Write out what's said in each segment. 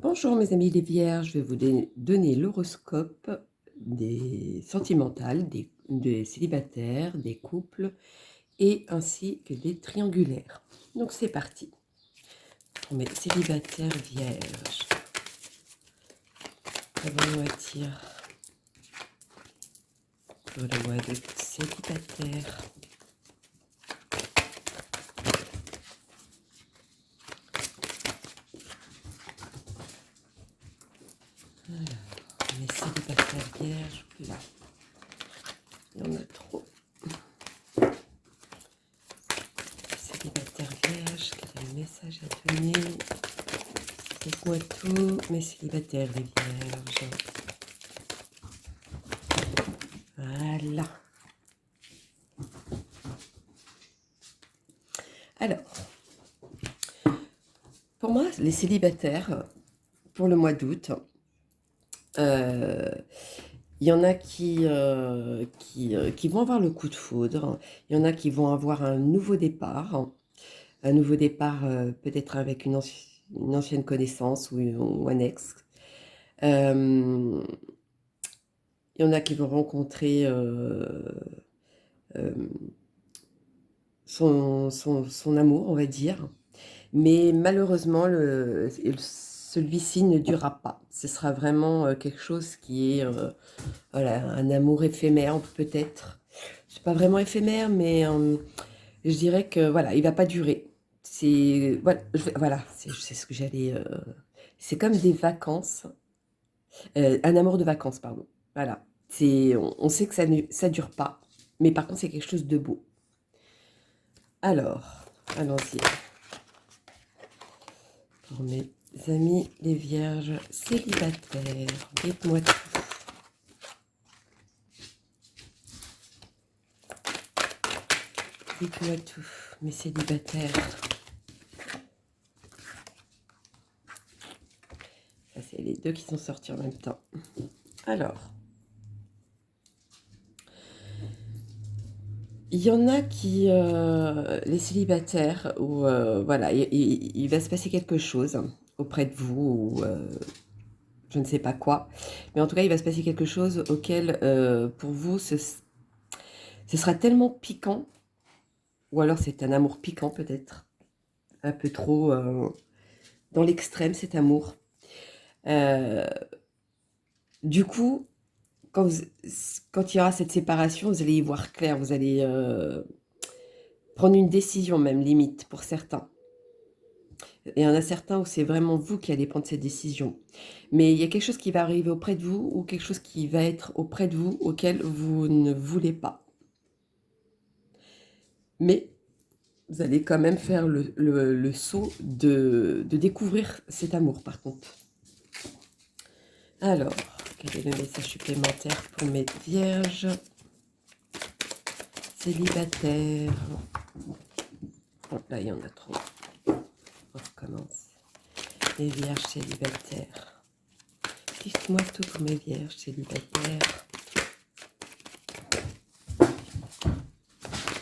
Bonjour mes amis les vierges, je vais vous donner l'horoscope des sentimentales, des célibataires, des couples et ainsi que des triangulaires. Donc c'est parti. Pour mes célibataires vierges, qu'avons-nous à dire pour le mois de célibataire? Alors, mes célibataires vierges, là, il y en a trop. Célibataires vierges, quel est le message à donner? Dites-moi tout, mes célibataires les vierges. Voilà. Alors, pour moi, les célibataires, pour le mois d'août, il y en a qui vont avoir le coup de foudre. Il y en a qui vont avoir un nouveau départ. Un nouveau départ, peut-être avec une ancienne connaissance ou un ex. Il y en a qui vont rencontrer son amour, on va dire. Mais malheureusement, celui-ci ne durera pas. Ce sera vraiment quelque chose qui est voilà, un amour éphémère, peut-être. C'est pas vraiment éphémère, mais je dirais que voilà, il va pas durer. C'est voilà, voilà, c'est ce que j'allais. C'est comme des vacances, un amour de vacances, pardon. Voilà, on sait que ça dure pas, mais par contre c'est quelque chose de beau. Alors, allons-y. Pour mes amis les vierges célibataires, dites-moi tout. Dites-moi tout, mes célibataires. Ça, c'est les deux qui sont sortis en même temps. Alors, il y en a qui, les célibataires, où voilà, il va se passer quelque chose auprès de vous, ou je ne sais pas quoi. Mais en tout cas, il va se passer quelque chose auquel, pour vous, ce sera tellement piquant, ou alors c'est un amour piquant peut-être, un peu trop dans l'extrême cet amour. Du coup, quand il y aura cette séparation, vous allez y voir clair, vous allez prendre une décision même, limite, pour certains. Et il y en a certains où c'est vraiment vous qui allez prendre cette décision. Mais il y a quelque chose qui va arriver auprès de vous ou quelque chose qui va être auprès de vous auquel vous ne voulez pas. Mais vous allez quand même faire le saut de découvrir cet amour par contre. Alors, quel est le message supplémentaire pour mes vierges célibataires? Bon, là, il y en a trop. On recommence. Les vierges célibataires. Dites-moi tout pour mes vierges célibataires.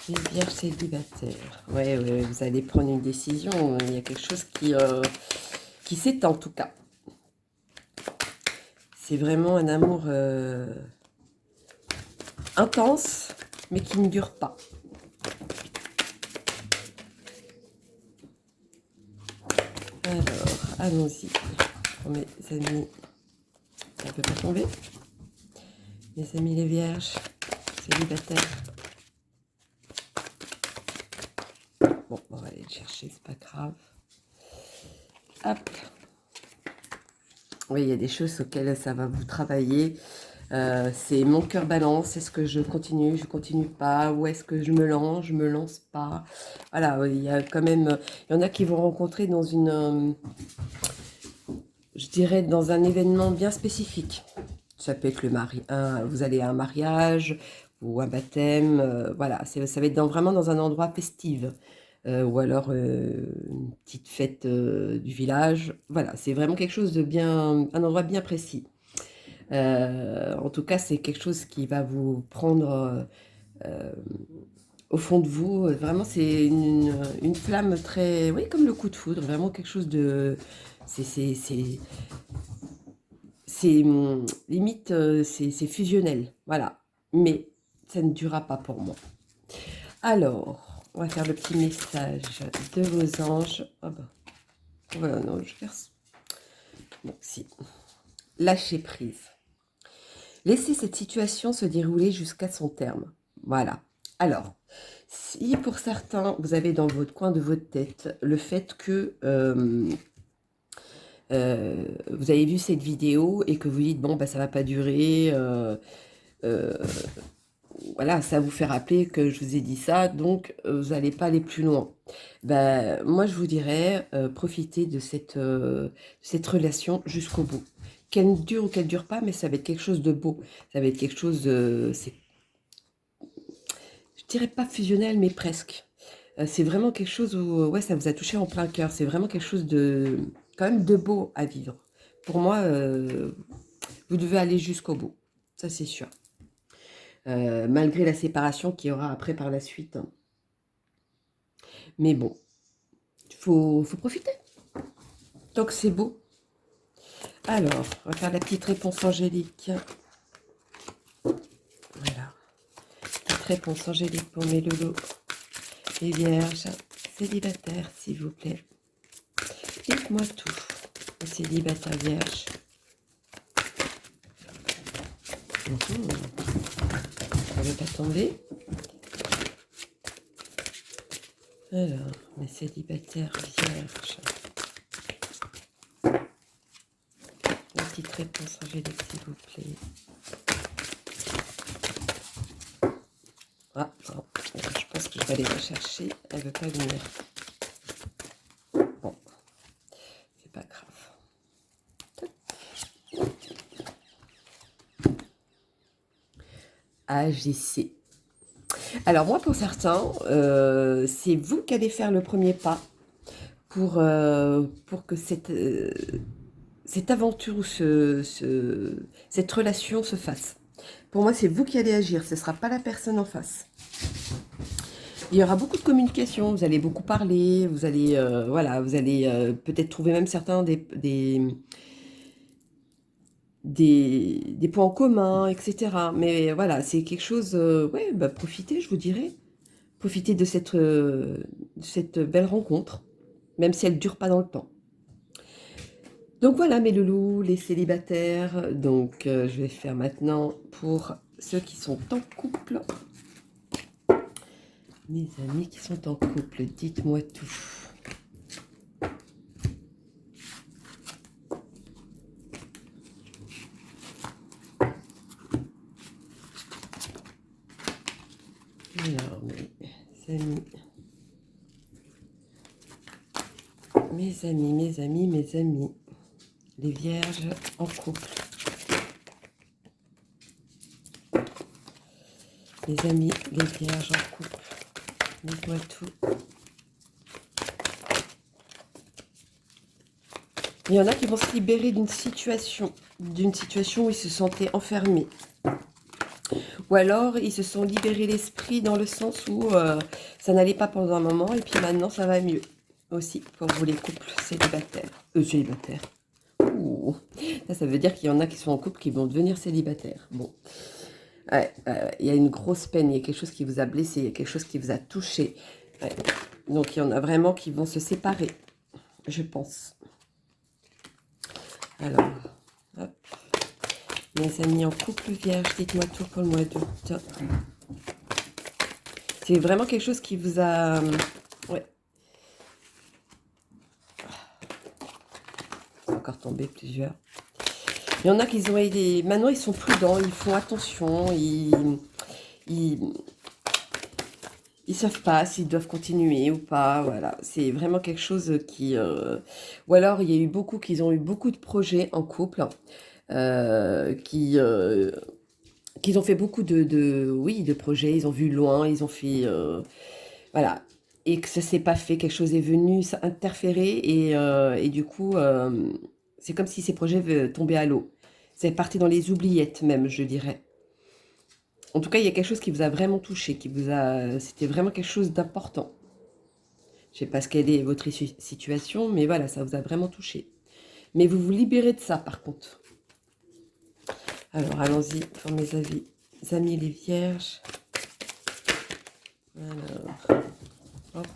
Les vierges célibataires. Ouais, vous allez prendre une décision. Il y a quelque chose qui s'étend en tout cas. C'est vraiment un amour intense, mais qui ne dure pas. Alors, allons-y. Pour mes amis, ça ne peut pas tomber. Mes amis les vierges célibataires. Bon, on va aller le chercher, c'est pas grave. Hop. Oui, il y a des choses auxquelles ça va vous travailler. C'est mon cœur balance. Est-ce que je continue pas? Ou est-ce que je me lance pas? Voilà, il y a quand même... Il y en a qui vont rencontrer dans une... je dirais dans un événement bien spécifique. Ça peut être vous allez à un mariage ou un baptême. Voilà, ça va être vraiment dans un endroit festif. Ou alors une petite fête du village. Voilà, c'est vraiment quelque chose de bien, un endroit bien précis. En tout cas, c'est quelque chose qui va vous prendre au fond de vous. Vraiment, c'est une flamme très, oui, comme le coup de foudre, vraiment quelque chose limite, c'est fusionnel, voilà. Mais ça ne durera pas pour moi. Alors, on va faire le petit message de vos anges. Ah bah, voilà, non, je verse. Bon, si. Lâchez prise. Laissez cette situation se dérouler jusqu'à son terme. Voilà. Alors, si pour certains, vous avez dans votre coin de votre tête le fait que vous avez vu cette vidéo et que vous dites, bon, bah, ça va pas durer, voilà, ça vous fait rappeler que je vous ai dit ça, donc vous n'allez pas aller plus loin. Ben, moi, je vous dirais, profitez de cette relation jusqu'au bout. Qu'elle dure ou qu'elle dure pas, mais ça va être quelque chose de beau. Ça va être quelque chose de... Je dirais pas fusionnel, mais presque. C'est vraiment quelque chose où, ouais, ça vous a touché en plein cœur. C'est vraiment quelque chose de... quand même de beau à vivre. Pour moi, vous devez aller jusqu'au bout. Ça, c'est sûr. Malgré la séparation qu'il y aura après par la suite. Hein. Mais bon, faut profiter. Tant que c'est beau. Alors, on va faire la petite réponse angélique. Voilà. Petite réponse angélique pour mes loulous. Les vierges, célibataires, s'il vous plaît. Dites-moi tout. Les célibataires vierges. Ça ne veut pas tomber. Alors, les célibataires vierges. Une petite réponse angélique, s'il vous plaît. Ah, non, je pense que je vais aller la chercher. Elle ne veut pas venir. Bon, c'est pas grave. Agissez. Alors moi, pour certains, c'est vous qui allez faire le premier pas pour que cette aventure ou cette relation se fasse. Pour moi, c'est vous qui allez agir, ce ne sera pas la personne en face. Il y aura beaucoup de communication, vous allez beaucoup parler, vous allez, voilà, vous allez peut-être trouver même certains des points en commun, etc. Mais voilà, c'est quelque chose, ouais, bah, profitez, je vous dirais. Profitez de cette belle rencontre, même si elle ne dure pas dans le temps. Donc voilà mes loulous, les célibataires. Donc je vais faire maintenant pour ceux qui sont en couple. Mes amis qui sont en couple, dites-moi tout. Alors mes amis, les vierges en couple. Les amis, les vierges en couple. Dites-moi tout. Il y en a qui vont se libérer d'une situation où ils se sentaient enfermés. Ou alors, ils se sont libérés l'esprit dans le sens où ça n'allait pas pendant un moment et puis maintenant, ça va mieux. Aussi, pour vous les couples célibataires. Célibataires. Ouh. Ça veut dire qu'il y en a qui sont en couple qui vont devenir célibataires. Bon. Ouais, il y a une grosse peine, il y a quelque chose qui vous a blessé, il y a quelque chose qui vous a touché. Ouais. Donc, il y en a vraiment qui vont se séparer, je pense. Alors, hop. Mes amis en couple vierge, dites-moi tout pour le mois d'août. C'est vraiment quelque chose qui vous a... Ouais. C'est encore tombé plusieurs. Il y en a qui ont aidé. Maintenant, ils sont prudents, ils font attention, ils savent pas s'ils doivent continuer ou pas. Voilà, c'est vraiment quelque chose qui... Ou alors, il y a eu beaucoup, qu'ils ont eu beaucoup de projets en couple, qu'ils ont fait beaucoup de projets, ils ont vu loin, ils ont fait... voilà. Et que ça s'est pas fait, quelque chose est venu interférer et du coup, c'est comme si ces projets tombaient à l'eau. C'est parti dans les oubliettes même, je dirais. En tout cas, il y a quelque chose qui vous a vraiment touché, c'était vraiment quelque chose d'important. Je sais pas quelle est votre situation, mais voilà, ça vous a vraiment touché. Mais vous vous libérez de ça, par contre. Alors, allons-y pour mes amis les vierges. Alors, hop,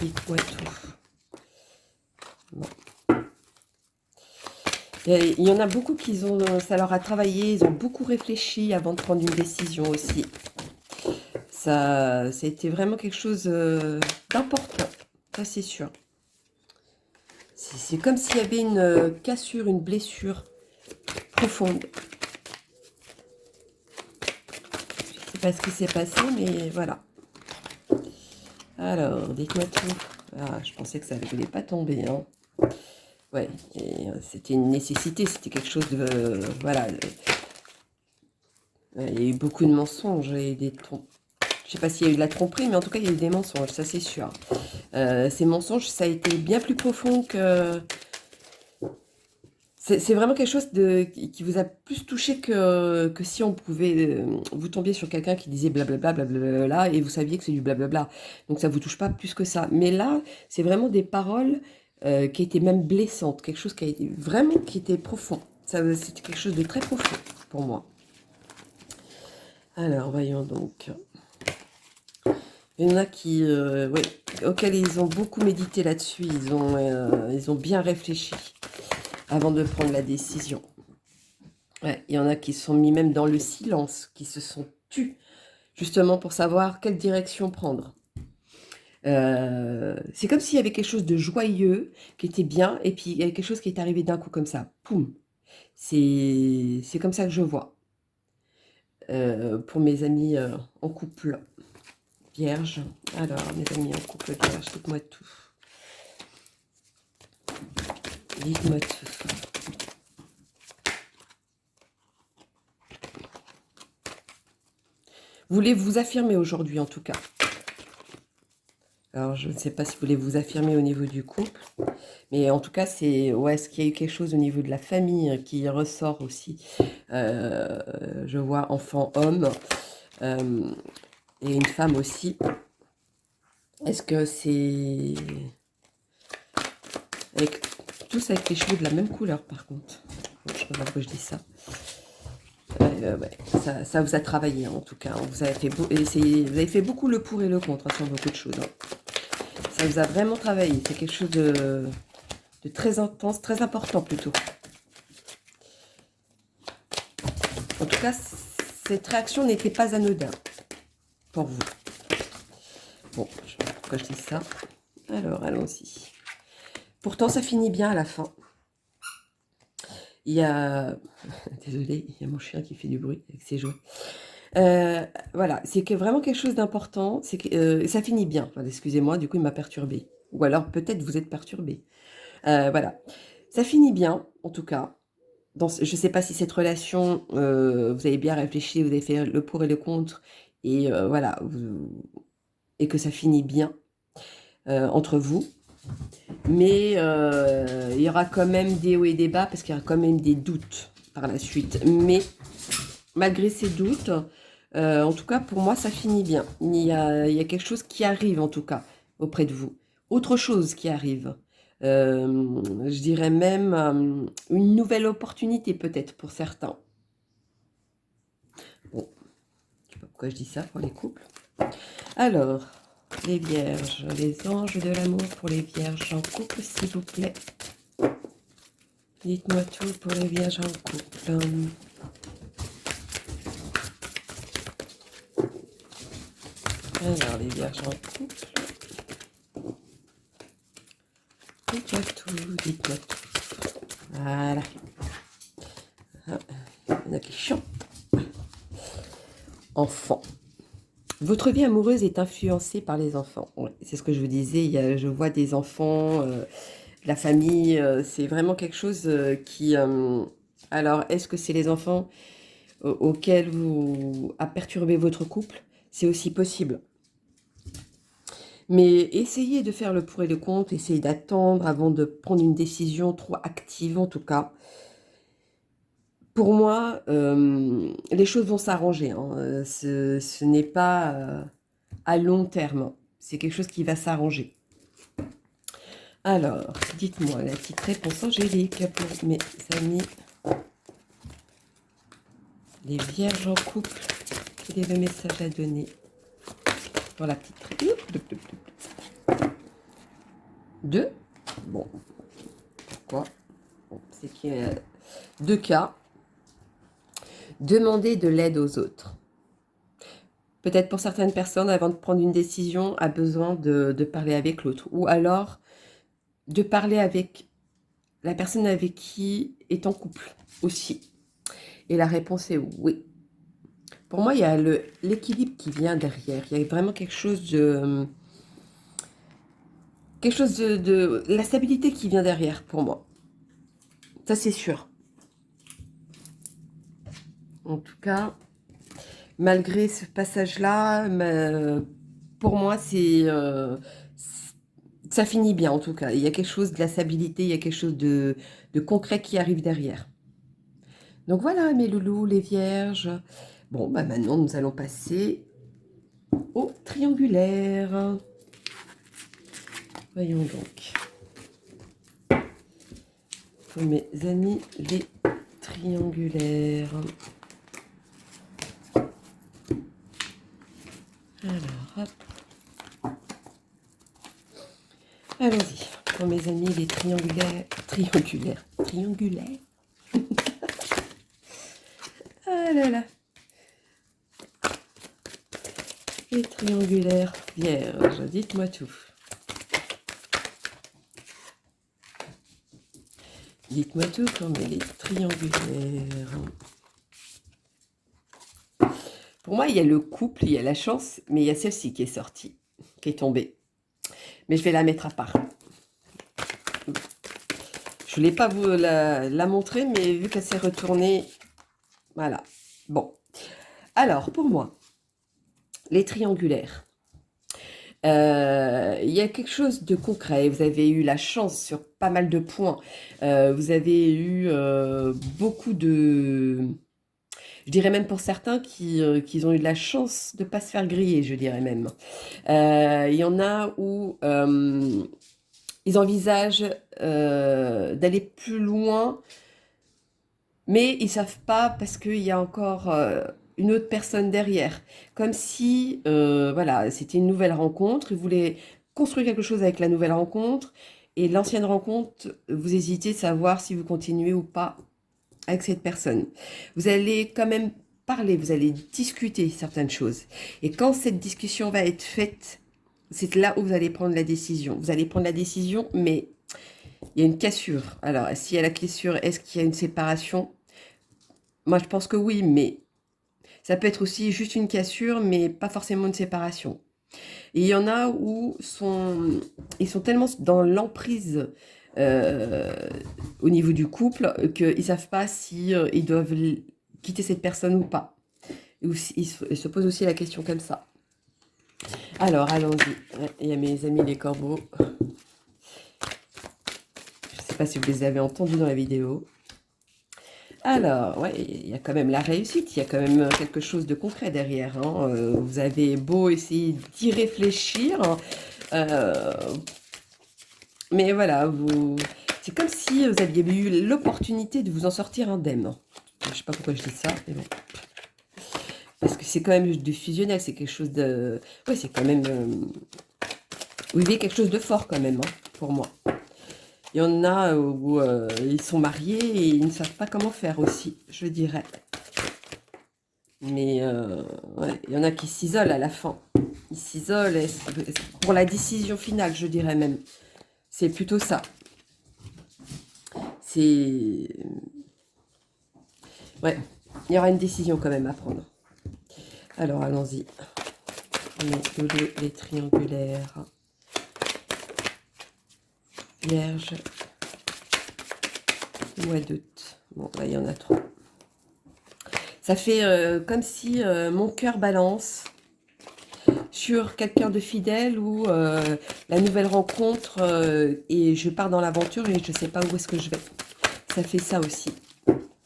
dites-moi tout. Bon. Il y en a beaucoup qui ont, ça leur a travaillé, ils ont beaucoup réfléchi avant de prendre une décision aussi. Ça a été vraiment quelque chose d'important, ça c'est sûr. C'est comme s'il y avait une cassure, une blessure profonde. Je ne sais pas ce qui s'est passé, mais voilà. Alors, dites-moi tout. Ah, je pensais que ça ne voulait pas tomber, hein. Ouais, c'était une nécessité, c'était quelque chose de... voilà. Il y a eu beaucoup de mensonges et des trompes. Je ne sais pas s'il y a eu de la tromperie, mais en tout cas, il y a eu des mensonges, ça c'est sûr. Ces mensonges, ça a été bien plus profond que... C'est vraiment quelque chose qui vous a plus touché que si on pouvait... vous tombiez sur quelqu'un qui disait blablabla, blablabla, et vous saviez que c'est du blablabla. Donc ça ne vous touche pas plus que ça. Mais là, c'est vraiment des paroles qui étaient même blessantes. Quelque chose qui a été vraiment qui était profond. C'était quelque chose de très profond pour moi. Alors, voyons donc. Il y en a qui, ouais, auxquels ils ont beaucoup médité là-dessus. Ils ont bien réfléchi avant de prendre la décision. Ouais, il y en a qui se sont mis même dans le silence, qui se sont tus, justement pour savoir quelle direction prendre. C'est comme s'il y avait quelque chose de joyeux, qui était bien, et puis il y avait quelque chose qui est arrivé d'un coup comme ça. Poum. C'est comme ça que je vois. Pour mes amis en couple vierge. Alors, mes amis en couple vierge, dites-moi tout. Dites-moi tout. Vous voulez vous affirmer aujourd'hui, en tout cas. Alors, je ne sais pas si vous voulez vous affirmer au niveau du couple, mais en tout cas, c'est... Ouais, est-ce qu'il y a eu quelque chose au niveau de la famille qui ressort aussi? Je vois enfant, homme, et une femme aussi. Est-ce que c'est... Tous avec les cheveux de la même couleur, par contre. Je ne sais pas pourquoi je dis ça. Ouais, ça vous a travaillé, hein, en tout cas. Vous avez fait beaucoup le pour et le contre, hein, sur beaucoup de choses. Hein. Ça vous a vraiment travaillé. C'est quelque chose de très intense, très important plutôt. En tout cas, cette réaction n'était pas anodine pour vous. Bon, je sais pas pourquoi je dis ça. Alors, allons-y. Pourtant, ça finit bien à la fin. Il y a... Désolée, il y a mon chien qui fait du bruit avec ses jouets. Voilà, c'est vraiment quelque chose d'important. C'est que ça finit bien. Enfin, excusez-moi, du coup, il m'a perturbé. Ou alors, peut-être vous êtes perturbé. Voilà. Ça finit bien, en tout cas. Je ne sais pas si cette relation, vous avez bien réfléchi, vous avez fait le pour et le contre. Et voilà, et que ça finit bien entre vous. Mais il y aura quand même des hauts et des bas parce qu'il y aura quand même des doutes par la suite. Mais malgré ces doutes, en tout cas pour moi ça finit bien. Il y a quelque chose qui arrive en tout cas auprès de vous. Autre chose qui arrive. Je dirais même une nouvelle opportunité peut-être pour certains. Bon, je ne sais pas pourquoi je dis ça pour les couples. Alors... Les vierges, les anges de l'amour pour les vierges en couple, s'il vous plaît. Dites-moi tout pour les vierges en couple. Alors, les vierges en couple. Dites-moi tout, dites-moi tout. Voilà. Il y en a qui chantent. Enfant. Votre vie amoureuse est influencée par les enfants. Ouais, c'est ce que je vous disais. Je vois des enfants, la famille. C'est vraiment quelque chose qui... alors, est-ce que c'est les enfants auxquels vous a perturbé votre couple? C'est aussi possible. Mais essayez de faire le pour et le contre. Essayez d'attendre avant de prendre une décision trop active, en tout cas. Pour moi, les choses vont s'arranger. Hein. Ce n'est pas... à long terme. C'est quelque chose qui va s'arranger. Alors, dites-moi la petite réponse angélique pour mes amis. Les vierges en couple. Quel est le message à donner pour la petite... 2. Bon, pourquoi? Bon, c'est qu'il y a 2 cas. Demander de l'aide aux autres. Peut-être pour certaines personnes, avant de prendre une décision, a besoin de parler avec l'autre. Ou alors, de parler avec la personne avec qui est en couple aussi. Et la réponse est oui. Pour moi, il y a l'équilibre qui vient derrière. Il y a vraiment quelque chose de... la stabilité qui vient derrière, pour moi. Ça, c'est sûr. En tout cas, malgré ce passage-là, pour moi, ça finit bien, en tout cas. Il y a quelque chose de la stabilité, il y a quelque chose de concret qui arrive derrière. Donc voilà, mes loulous, les vierges. Bon, bah maintenant, nous allons passer au triangulaire. Voyons donc. Pour mes amis, les triangulaires. Alors, hop. Allons-y. Pour mes amis, les triangulaires. Triangulaires. Ah là là. Les triangulaires vierges. Dites-moi tout. Dites-moi tout pour mes triangulaires. Pour moi, il y a le couple, il y a la chance, mais il y a celle-ci qui est sortie, qui est tombée. Mais je vais la mettre à part. Je ne l'ai pas vous la montrer, mais vu qu'elle s'est retournée, voilà. Bon. Alors, pour moi, les triangulaires. Il y a quelque chose de concret. Vous avez eu la chance sur pas mal de points. Vous avez eu beaucoup de... Je dirais même pour certains qui ont eu de la chance de ne pas se faire griller, je dirais même. Il y en a où ils envisagent d'aller plus loin, mais ils ne savent pas parce qu'il y a encore une autre personne derrière. Comme si, voilà, c'était une nouvelle rencontre, ils voulaient construire quelque chose avec la nouvelle rencontre, et l'ancienne rencontre, vous hésitez de savoir si vous continuez ou pas avec cette personne. Vous allez quand même parler, vous allez discuter certaines choses. Et quand cette discussion va être faite, c'est là où vous allez prendre la décision. Vous allez prendre la décision, mais il y a une cassure. Alors, s'il y a la cassure, est-ce qu'il y a une séparation? Moi, je pense que oui, mais ça peut être aussi juste une cassure, mais pas forcément une séparation. Et il y en a où ils sont tellement dans l'emprise au niveau du couple qu'ils ne savent pas si ils doivent quitter cette personne ou pas. Ils se posent aussi la question comme ça. Alors, allons-y. Il y a mes amis les corbeaux. Je ne sais pas si vous les avez entendus dans la vidéo. Alors, ouais, il y a quand même la réussite, il y a quand même quelque chose de concret derrière. Hein. Vous avez beau essayer d'y réfléchir, mais voilà, c'est comme si vous aviez eu l'opportunité de vous en sortir indemne. Je ne sais pas pourquoi je dis ça, mais bon. Parce que c'est quand même du fusionnel, c'est quelque chose de... Ouais, c'est quand même... Vous vivez quelque chose de fort quand même, hein, pour moi. Il y en a où ils sont mariés et ils ne savent pas comment faire aussi, je dirais. Mais ouais, il y en a qui s'isolent à la fin. Ils s'isolent pour la décision finale, je dirais même. C'est plutôt ça. C'est... Ouais, il y aura une décision quand même à prendre. Alors, allons-y. Les triangulaires. Vierge. Mois d'août. Bon, là, il y en a 3. Ça fait comme si mon cœur balance sur quelqu'un de fidèle ou la nouvelle rencontre et je pars dans l'aventure et je ne sais pas où est-ce que je vais. Ça fait ça aussi,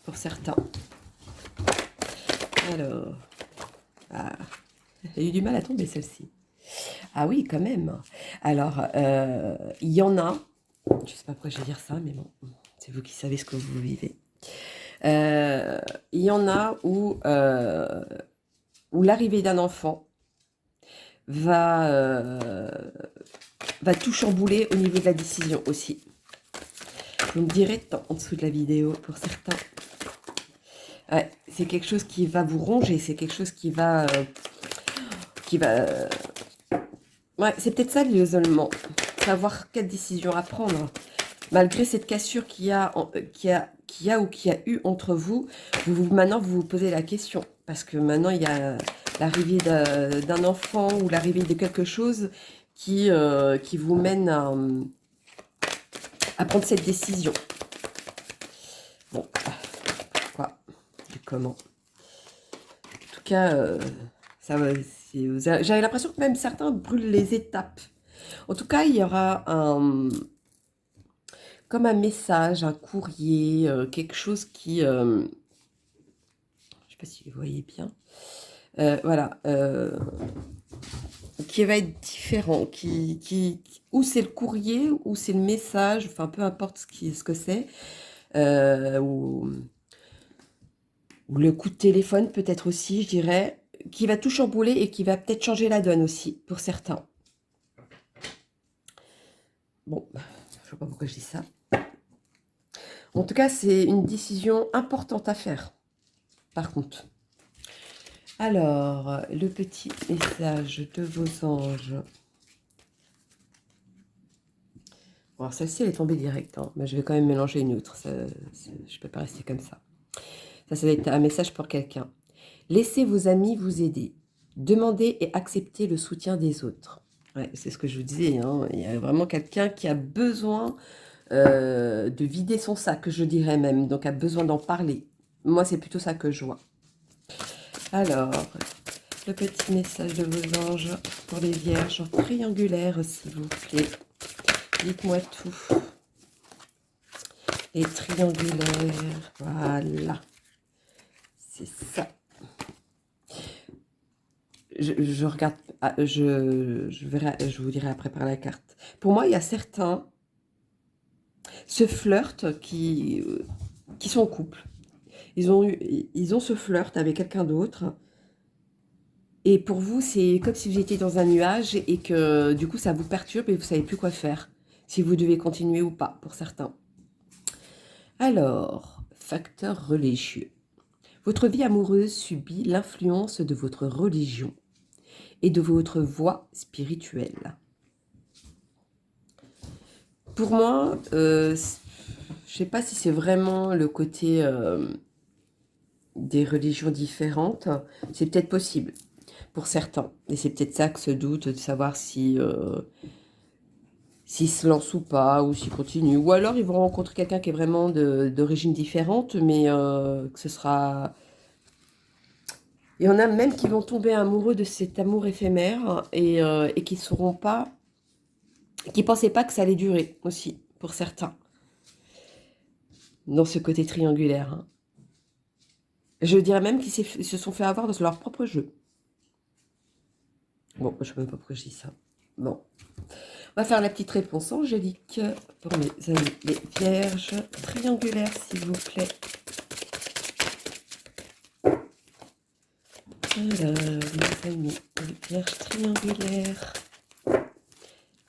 pour certains. Alors, ah, j'ai eu du mal à tomber celle-ci. Ah oui, quand même. Alors, il y en a Je sais pas pourquoi je vais dire ça, mais bon, c'est vous qui savez ce que vous vivez. Il y en a où l'arrivée d'un enfant va tout chambouler au niveau de la décision aussi. Vous me direz en dessous de la vidéo pour certains. Ouais, c'est quelque chose qui va vous ronger, c'est quelque chose qui va... Ouais, c'est peut-être ça l'isolement. Savoir quelle décision à prendre. Malgré cette cassure qu'il y a ou qui a eu entre vous, maintenant vous vous posez la question. Parce que maintenant il y a l'arrivée d'un enfant ou l'arrivée de quelque chose qui vous mène à prendre cette décision. Bon, quoi et comment. En tout cas, j'avais l'impression que même certains brûlent les étapes. En tout cas, il y aura comme un message, un courrier, quelque chose qui... je ne sais pas si vous voyez bien. Voilà. Qui va être différent. Ou c'est le courrier, ou c'est le message, enfin peu importe ce que c'est. Ou le coup de téléphone peut-être aussi, je dirais, qui va tout chambouler et qui va peut-être changer la donne aussi, pour certains. Bon, je ne sais pas pourquoi je dis ça. En tout cas, c'est une décision importante à faire, par contre. Alors, le petit message de vos anges. Bon, alors celle-ci, elle est tombée direct, hein, mais je vais quand même mélanger une autre. Je ne peux pas rester comme ça. Ça va être un message pour quelqu'un. Laissez vos amis vous aider. Demandez et acceptez le soutien des autres. Ouais, c'est ce que je vous disais. Hein. Il y a vraiment quelqu'un qui a besoin de vider son sac, je dirais même. Donc, a besoin d'en parler. Moi, c'est plutôt ça que je vois. Alors, le petit message de vos anges pour les vierges triangulaires, s'il vous plaît. Dites-moi tout. Les triangulaires, voilà. C'est ça. Je regarde, je verrai, je vous dirai après par la carte. Pour moi, il y a certains, ce flirt qui sont en couple. Ils ont ce flirt avec quelqu'un d'autre. Et pour vous, c'est comme si vous étiez dans un nuage et que du coup, ça vous perturbe et vous ne savez plus quoi faire. Si vous devez continuer ou pas, pour certains. Alors, facteur religieux. Votre vie amoureuse subit l'influence de votre religion et de votre voie spirituelle. Pour moi, je ne sais pas si c'est vraiment le côté des religions différentes. C'est peut-être possible pour certains. Et c'est peut-être ça que se doute de savoir si s'ils se lancent ou pas, ou s'ils continuent. Ou alors ils vont rencontrer quelqu'un qui est vraiment d'origine différente, mais que ce sera... Il y en a même qui vont tomber amoureux de cet amour éphémère et qui ne sauront pas, qui ne pensaient pas que ça allait durer aussi, pour certains, dans ce côté triangulaire. Hein. Je dirais même qu'ils se sont fait avoir dans leur propre jeu. Bon, je ne sais même pas pourquoi je dis ça. Bon. On va faire la petite réponse angélique pour mes amis les vierges triangulaires, s'il vous plaît. Alors, mes amis les vierges triangulaires.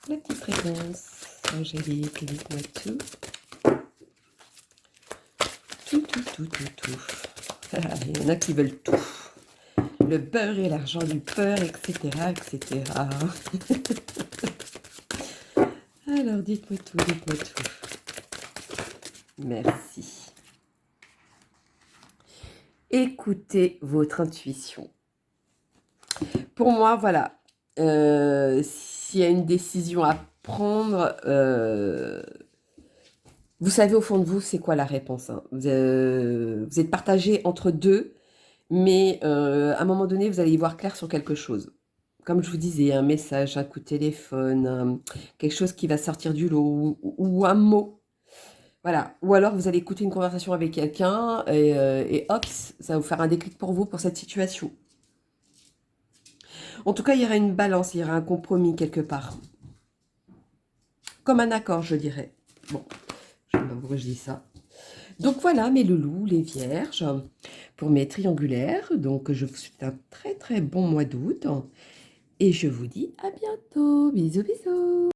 La petite réponse angélique, dites-moi tout. Tout. Il y en a qui veulent tout. Le beurre et l'argent du beurre, etc., etc. Alors, dites-moi tout. Merci. Écoutez votre intuition. Pour moi, voilà. S'il y a une décision à prendre, vous savez au fond de vous, c'est quoi la réponse. Hein. Vous êtes partagé entre deux, mais à un moment donné, vous allez y voir clair sur quelque chose. Comme je vous disais, un message, un coup de téléphone, quelque chose qui va sortir du lot, ou un mot. Voilà. Ou alors, vous allez écouter une conversation avec quelqu'un, et hop, ça va vous faire un déclic pour vous, pour cette situation. En tout cas, il y aura une balance, il y aura un compromis quelque part. Comme un accord, je dirais. Bon, je ne sais pas pourquoi je dis ça. Donc voilà mes loulous, les vierges, pour mes triangulaires. Donc je vous souhaite un très très bon mois d'août. Et je vous dis à bientôt. Bisous bisous.